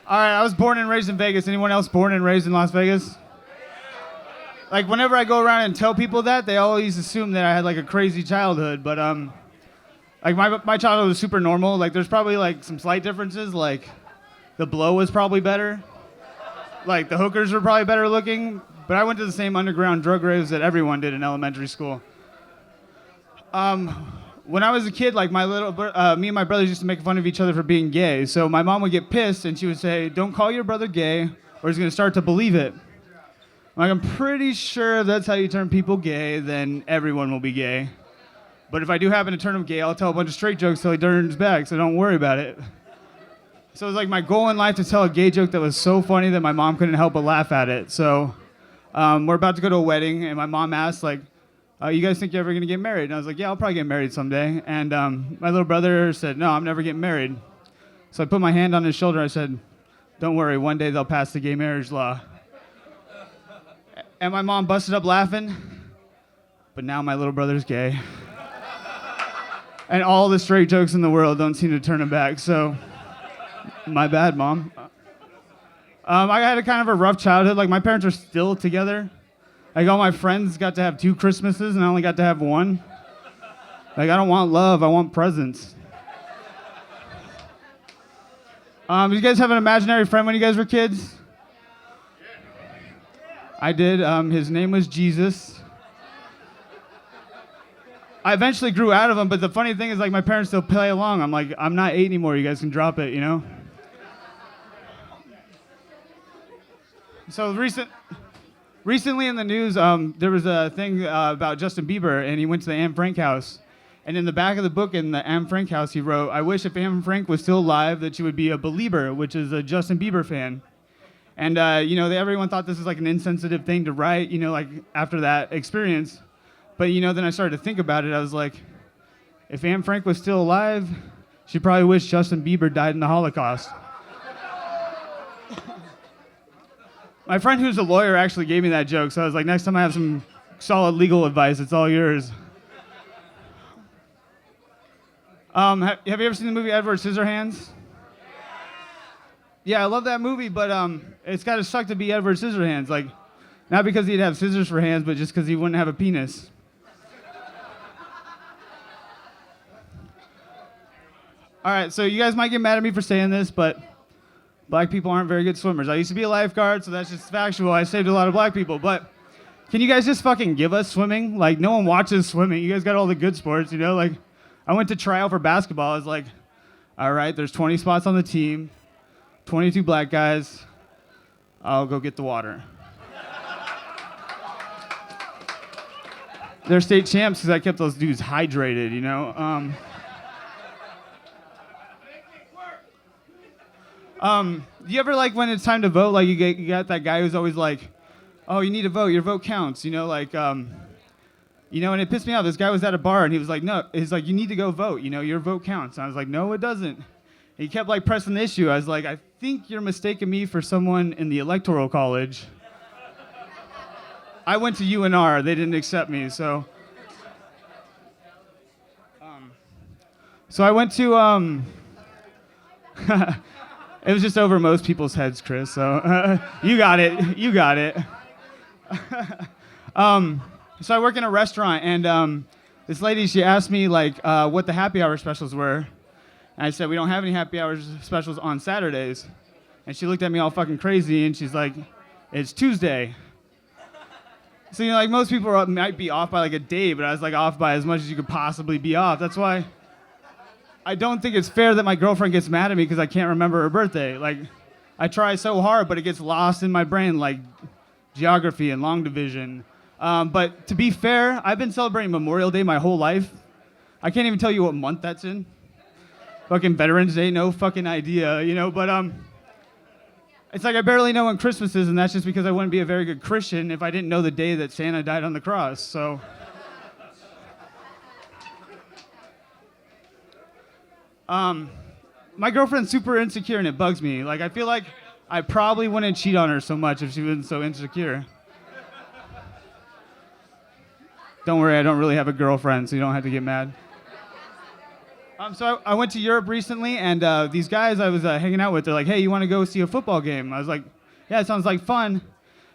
All right, I was born and raised in Vegas. Anyone else born and raised in Las Vegas? Like whenever I go around and tell people that, they always assume that I had like a crazy childhood. But like my childhood was super normal. Like there's probably like some slight differences. Like the blow was probably better. Like the hookers were probably better looking. But I went to the same underground drug raves that everyone did in elementary school. When I was a kid, like me and my brothers used to make fun of each other for being gay. So my mom would get pissed and she would say, "Don't call your brother gay, or he's gonna start to believe it." Like I'm pretty sure if that's how you turn people gay, then everyone will be gay. But if I do happen to turn him gay, I'll tell a bunch of straight jokes till he turns back. So don't worry about it. So it was like my goal in life to tell a gay joke that was so funny that my mom couldn't help but laugh at it. So we're about to go to a wedding, and my mom asked, like, "You guys think you're ever gonna get married?" And I was like, "Yeah, I'll probably get married someday." And my little brother said, "No, I'm never getting married." So I put my hand on his shoulder. I said, "Don't worry, one day they'll pass the gay marriage law." And my mom busted up laughing. But now my little brother's gay. And all the straight jokes in the world don't seem to turn him back. So, my bad, Mom. I had a kind of a rough childhood. Like my parents are still together. Like all my friends got to have 2 Christmases, and I only got to have 1. Like I don't want love, I want presents. You guys have an imaginary friend when you guys were kids? I did. His name was Jesus. I eventually grew out of him, but the funny thing is, like, my parents still play along. I'm like, I'm not 8 anymore. You guys can drop it, you know? So recently in the news, there was a thing about Justin Bieber, and he went to the Anne Frank house. And in the back of the book in the Anne Frank house, he wrote, "I wish if Anne Frank was still alive that she would be a belieber," which is a Justin Bieber fan. And, everyone thought this was like an insensitive thing to write, like after that experience. But, then I started to think about it. I was like, if Anne Frank was still alive, she probably wished Justin Bieber died in the Holocaust. My friend who's a lawyer actually gave me that joke. So I was like, next time I have some solid legal advice, it's all yours. Have you ever seen the movie Edward Scissorhands? Yeah, I love that movie, but it's got to suck to be Edward Scissorhands. Like, not because he'd have scissors for hands, but just because he wouldn't have a penis. All right, so you guys might get mad at me for saying this, but black people aren't very good swimmers. I used to be a lifeguard, so that's just factual. I saved a lot of black people, but can you guys just fucking give us swimming? Like, no one watches swimming. You guys got all the good sports, Like, I went to try out for basketball. I was like, all right, there's 20 spots on the team. 22 black guys, I'll go get the water. They're state champs because I kept those dudes hydrated, Do you ever, like, when it's time to vote, like, you got that guy who's always like, "Oh, you need to vote, your vote counts," and it pissed me off. This guy was at a bar, and he was like, "No," he's like, "You need to go vote, your vote counts." And I was like, "No, it doesn't." He kept like pressing the issue. I was like, "I think you're mistaking me for someone in the Electoral College." I went to UNR. They didn't accept me, so. So I went to. It was just over most people's heads, Chris. So you got it. You got it. So I work in a restaurant, and this lady, she asked me like what the happy hour specials were. And I said, "We don't have any happy hour specials on Saturdays." And she looked at me all fucking crazy, and she's like, "It's Tuesday." So, like most people might be off by like a day, but I was like off by as much as you could possibly be off. That's why I don't think it's fair that my girlfriend gets mad at me because I can't remember her birthday. Like, I try so hard, but it gets lost in my brain, like geography and long division. But to be fair, I've been celebrating Memorial Day my whole life. I can't even tell you what month that's in. Fucking Veterans Day, no fucking idea, but it's like I barely know when Christmas is, and that's just because I wouldn't be a very good Christian if I didn't know the day that Santa died on the cross, so. My girlfriend's super insecure, and it bugs me. Like, I feel like I probably wouldn't cheat on her so much if she wasn't so insecure. Don't worry, I don't really have a girlfriend, so you don't have to get mad. So I went to Europe recently, and these guys I was hanging out with, they're like, "Hey, you want to go see a football game?" I was like, "Yeah, it sounds like fun,"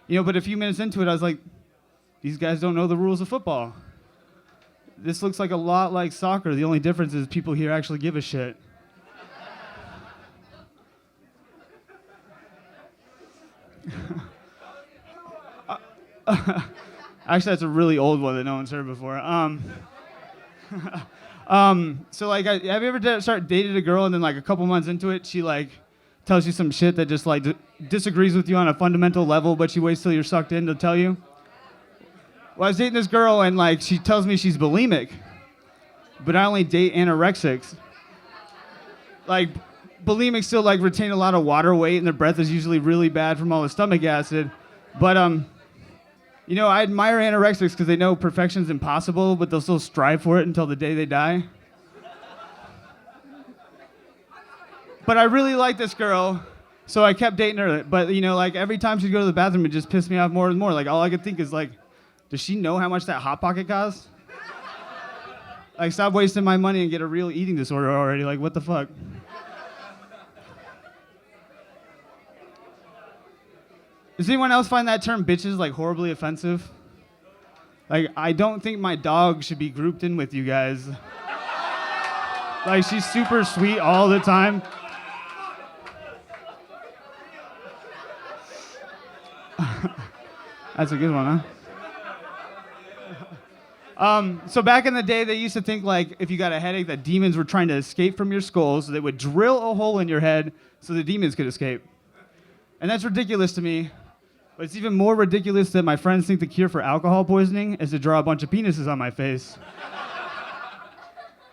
But a few minutes into it, I was like, "These guys don't know the rules of football. This looks like a lot like soccer. The only difference is people here actually give a shit." Actually, that's a really old one that no one's heard before. So like, have you ever start dated a girl and then like a couple months into it, she like tells you some shit that just like disagrees with you on a fundamental level, but she waits till you're sucked in to tell you? Well, I was dating this girl and like she tells me she's bulimic, but I only date anorexics. Like, bulimics still like retain a lot of water weight and their breath is usually really bad from all the stomach acid, but I admire anorexics because they know perfection's impossible, but they'll still strive for it until the day they die. But I really like this girl, so I kept dating her. But, like every time she'd go to the bathroom, it just pissed me off more and more. Like, all I could think is, like, does she know how much that Hot Pocket costs? Like, stop wasting my money and get a real eating disorder already. Like, what the fuck? Does anyone else find that term bitches like horribly offensive? Like, I don't think my dog should be grouped in with you guys. Like, she's super sweet all the time. That's a good one, huh? So back in the day, they used to think like if you got a headache that demons were trying to escape from your skull, so they would drill a hole in your head so the demons could escape. And that's ridiculous to me. But it's even more ridiculous that my friends think the cure for alcohol poisoning is to draw a bunch of penises on my face.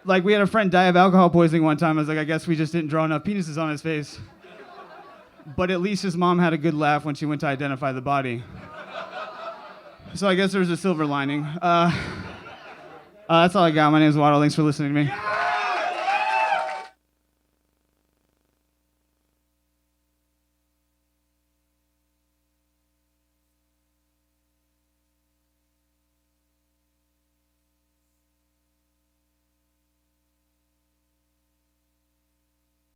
Like, we had a friend die of alcohol poisoning one time. I was like, I guess we just didn't draw enough penises on his face. But at least his mom had a good laugh when she went to identify the body. So I guess there's a silver lining. That's all I got. My name's Waddle. Thanks for listening to me.